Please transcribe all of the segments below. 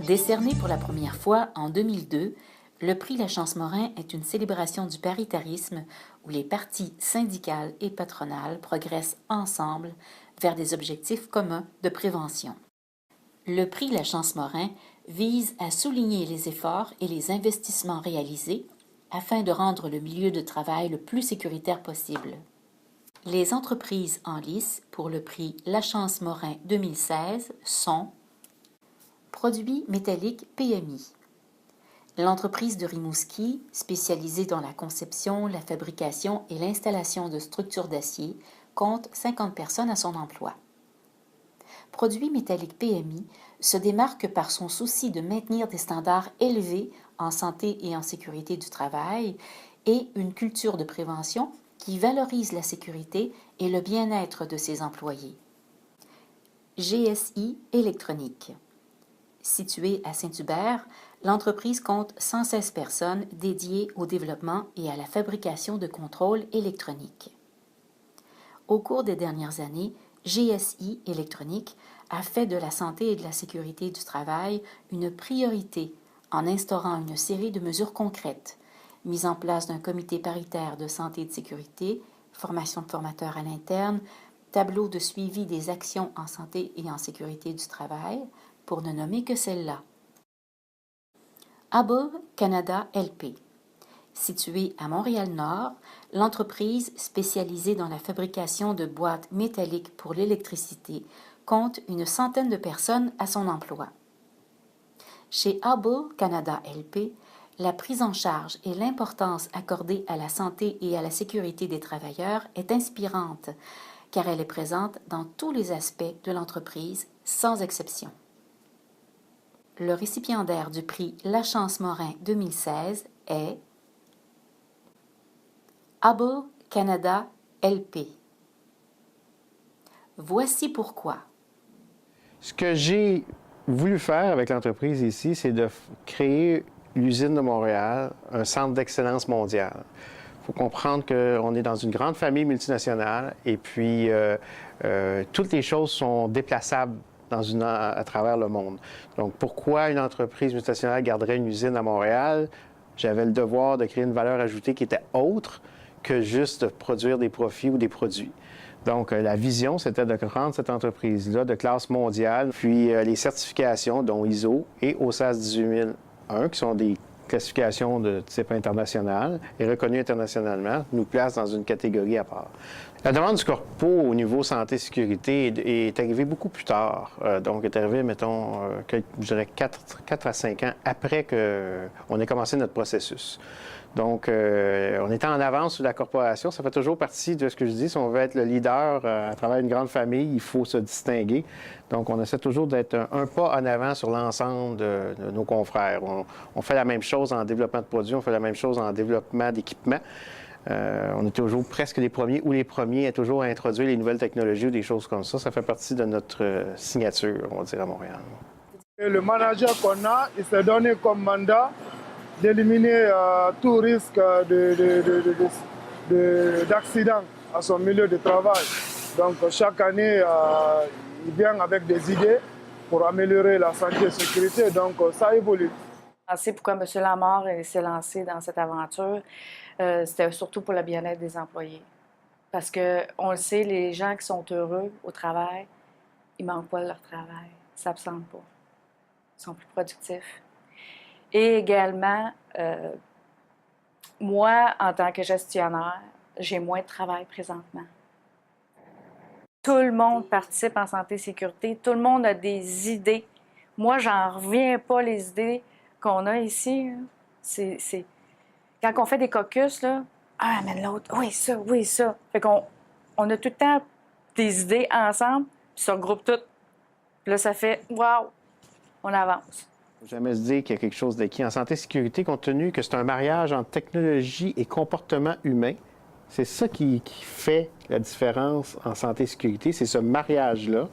Décerné pour la première fois en 2002, le prix Lachance-Morin est une célébration du paritarisme où les parties syndicales et patronales progressent ensemble vers des objectifs communs de prévention. Le prix Lachance-Morin vise à souligner les efforts et les investissements réalisés afin de rendre le milieu de travail le plus sécuritaire possible. Les entreprises en lice pour le prix Lachance-Morin 2016 sont Produits métalliques PMI. L'entreprise de Rimouski, spécialisée dans la conception, la fabrication et l'installation de structures d'acier, compte 50 personnes à son emploi. Produits métalliques PMI se démarque par son souci de maintenir des standards élevés en santé et en sécurité du travail et une culture de prévention qui valorise la sécurité et le bien-être de ses employés. GSI Électronique. Située à Saint-Hubert, l'entreprise compte 116 personnes dédiées au développement et à la fabrication de contrôles électroniques. Au cours des dernières années, GSI Électronique a fait de la santé et de la sécurité du travail une priorité en instaurant une série de mesures concrètes, mise en place d'un comité paritaire de santé et de sécurité, formation de formateurs à l'interne, tableau de suivi des actions en santé et en sécurité du travail, pour ne nommer que celle-là. Hubbell Canada LP. Située à Montréal-Nord, l'entreprise spécialisée dans la fabrication de boîtes métalliques pour l'électricité compte une centaine de personnes à son emploi. Chez Hubbell Canada LP, la prise en charge et l'importance accordée à la santé et à la sécurité des travailleurs est inspirante, car elle est présente dans tous les aspects de l'entreprise, sans exception. Le récipiendaire du prix Lachance-Morin 2016 est Hubbell Canada LP. Voici pourquoi. Ce que j'ai voulu faire avec l'entreprise ici, c'est de créer l'usine de Montréal, un centre d'excellence mondiale. Il faut comprendre qu'on est dans une grande famille multinationale et puis toutes les choses sont déplaçables à travers le monde. Donc, pourquoi une entreprise multinationale garderait une usine à Montréal? J'avais le devoir de créer une valeur ajoutée qui était autre que juste de produire des profits ou des produits. Donc, la vision, c'était de rendre cette entreprise-là de classe mondiale, puis les certifications, dont ISO et OSAS 18001, qui sont des classifications de type international et reconnues internationalement, nous placent dans une catégorie à part. La demande du corpo au niveau santé-sécurité est arrivée beaucoup plus tard. Donc, est arrivée, mettons, je dirais 4 à 5 ans après qu'on ait commencé notre processus. Donc, on était en avance sur la corporation. Ça fait toujours partie de ce que je dis. Si on veut être le leader à travers une grande famille, il faut se distinguer. Donc, on essaie toujours d'être un pas en avant sur l'ensemble de nos confrères. On fait la même chose en développement de produits, on fait la même chose en développement d'équipements. On est toujours presque les premiers ou les premiers à toujours introduire les nouvelles technologies ou des choses comme ça. Ça fait partie de notre signature, on va dire, à Montréal. Et le manager qu'on a, il s'est donné comme mandat d'éliminer tout risque d'accident à son milieu de travail. Donc chaque année, il vient avec des idées pour améliorer la santé et la sécurité. Donc ça évolue. C'est pourquoi M. Lamarre s'est lancé dans cette aventure. C'était surtout pour le bien-être des employés. Parce qu'on le sait, les gens qui sont heureux au travail, ils ne manquent pas de leur travail, ils ne s'absentent pas, ils sont plus productifs. Et également, moi, en tant que gestionnaire, j'ai moins de travail présentement. Tout le monde participe en santé et sécurité, tout le monde a des idées. Moi, j'en reviens pas les idées qu'on a ici. C'est... Quand on fait des caucus, là, ah, mais l'autre, oui, ça, oui, ça. Fait qu'on a tout le temps des idées ensemble, puis ça regroupe tout. Puis là, ça fait, waouh, on avance. Il ne faut jamais se dire qu'il y a quelque chose d'acquis. En santé et sécurité, compte tenu que c'est un mariage entre technologie et comportement humain, c'est ça qui fait la différence en santé et sécurité, c'est ce mariage-là.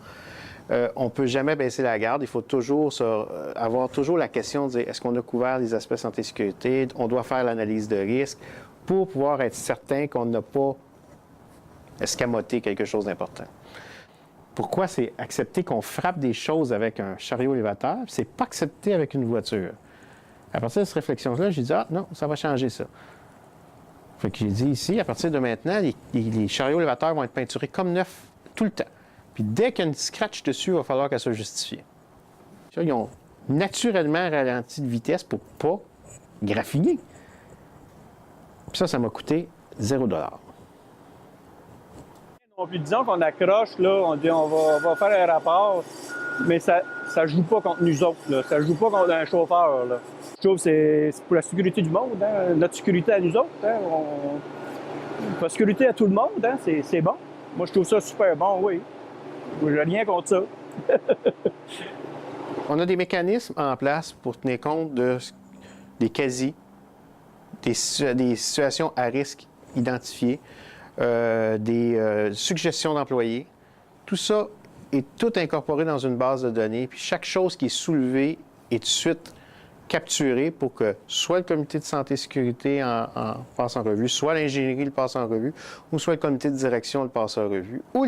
On ne peut jamais baisser la garde. Il faut toujours avoir toujours la question de dire est-ce qu'on a couvert les aspects santé et sécurité? On doit faire l'analyse de risque. pour pouvoir être certain qu'on n'a pas escamoté quelque chose d'important. Pourquoi c'est accepté qu'on frappe des choses avec un chariot élévateur, c'est pas accepté avec une voiture? À partir de cette réflexion-là, j'ai dit, ah non, ça va changer ça. Fait que j'ai dit ici, à partir de maintenant, les chariots élévateurs vont être peinturés comme neufs tout le temps. Puis dès qu'il y a une scratch dessus, il va falloir qu'elle soit justifiée. Ils ont naturellement ralenti de vitesse pour ne pas graffiner. Puis ça m'a coûté 0 $. Puis disons qu'on accroche, là, on dit on va faire un rapport, mais ça ne joue pas contre nous autres, là. Ça ne joue pas contre un chauffeur, là. Je trouve que c'est pour la sécurité du monde, hein? Notre sécurité à nous autres. Hein? Pour la sécurité à tout le monde, hein? C'est bon. Moi, je trouve ça super bon, oui. Je n'ai rien contre ça. On a des mécanismes en place pour tenir compte des quasi, des situations à risque identifiées, des suggestions d'employés. Tout ça est tout incorporé dans une base de données, puis chaque chose qui est soulevée est tout de suite capturée pour que soit le comité de santé et sécurité en passe en revue, soit l'ingénierie le passe en revue, ou soit le comité de direction le passe en revue, ou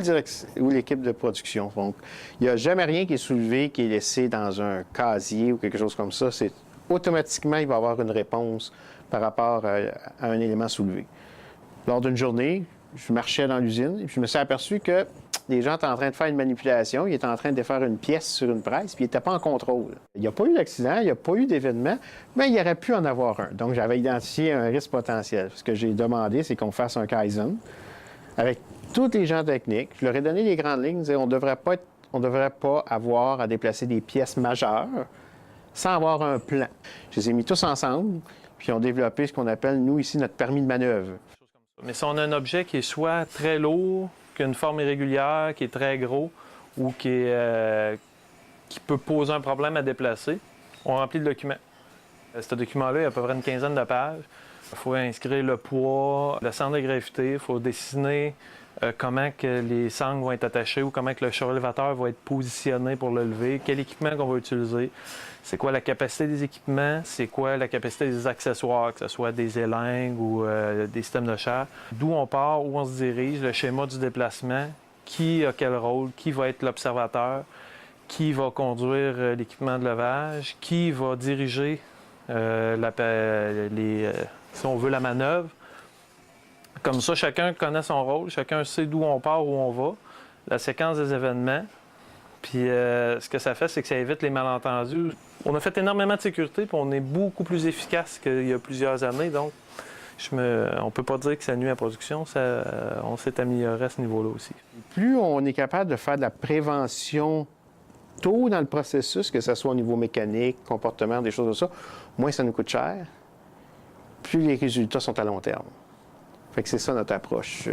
l'équipe de production. Donc, il n'y a jamais rien qui est soulevé, qui est laissé dans un casier ou quelque chose comme ça. C'est automatiquement, il va y avoir une réponse par rapport à un élément soulevé. Lors d'une journée, je marchais dans l'usine et je me suis aperçu que les gens étaient en train de faire une manipulation, ils étaient en train de faire une pièce sur une presse, puis ils n'étaient pas en contrôle. Il n'y a pas eu d'accident, il n'y a pas eu d'événement, mais il y aurait pu en avoir un. Donc, j'avais identifié un risque potentiel. Ce que j'ai demandé, c'est qu'on fasse un Kaizen avec tous les gens techniques. Je leur ai donné les grandes lignes, on ne devrait pas avoir à déplacer des pièces majeures sans avoir un plan. Je les ai mis tous ensemble, puis ils ont développé ce qu'on appelle, nous, ici, notre permis de manœuvre. Mais si on a un objet qui est soit très lourd, qui a une forme irrégulière, qui est très gros ou qui peut poser un problème à déplacer, on remplit le document. Ce document-là, il y a à peu près une quinzaine de pages. Il faut inscrire le poids, le centre de gravité, il faut dessiner comment que les sangles vont être attachées ou comment que le chariot élévateur va être positionné pour le lever, quel équipement qu'on va utiliser, c'est quoi la capacité des équipements, c'est quoi la capacité des accessoires, que ce soit des élingues ou des systèmes de chair, d'où on part, où on se dirige, le schéma du déplacement, qui a quel rôle, qui va être l'observateur, qui va conduire l'équipement de levage, qui va diriger si on veut la manœuvre. Comme ça, chacun connaît son rôle, chacun sait d'où on part, où on va, la séquence des événements. Puis ce que ça fait, c'est que ça évite les malentendus. On a fait énormément de sécurité, puis on est beaucoup plus efficace qu'il y a plusieurs années. Donc, on ne peut pas dire que ça nuit à la production. On s'est amélioré à ce niveau-là aussi. Plus on est capable de faire de la prévention tôt dans le processus, que ce soit au niveau mécanique, comportement, des choses comme ça, moins ça nous coûte cher, plus les résultats sont à long terme. Fait que c'est ça notre approche,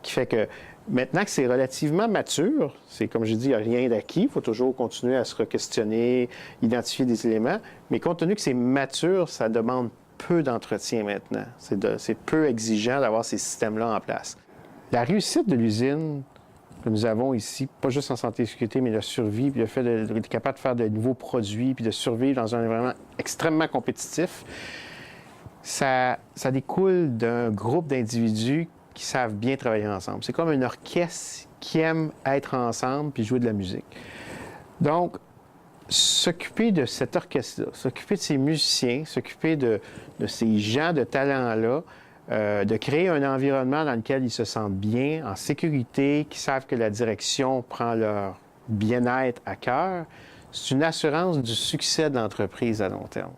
qui fait que maintenant que c'est relativement mature, c'est comme je dis, il n'y a rien d'acquis, il faut toujours continuer à se re-questionner, identifier des éléments, mais compte tenu que c'est mature, ça demande peu d'entretien maintenant. C'est peu exigeant d'avoir ces systèmes-là en place. La réussite de l'usine que nous avons ici, pas juste en santé et sécurité, mais la survie, puis le fait d'être capable de faire de nouveaux produits, puis de survivre dans un environnement extrêmement compétitif, ça découle d'un groupe d'individus qui savent bien travailler ensemble. C'est comme un orchestre qui aime être ensemble puis jouer de la musique. Donc, s'occuper de cet orchestre-là, s'occuper de ces musiciens, s'occuper de ces gens de talent-là, de créer un environnement dans lequel ils se sentent bien, en sécurité, qui savent que la direction prend leur bien-être à cœur, c'est une assurance du succès de l'entreprise à long terme.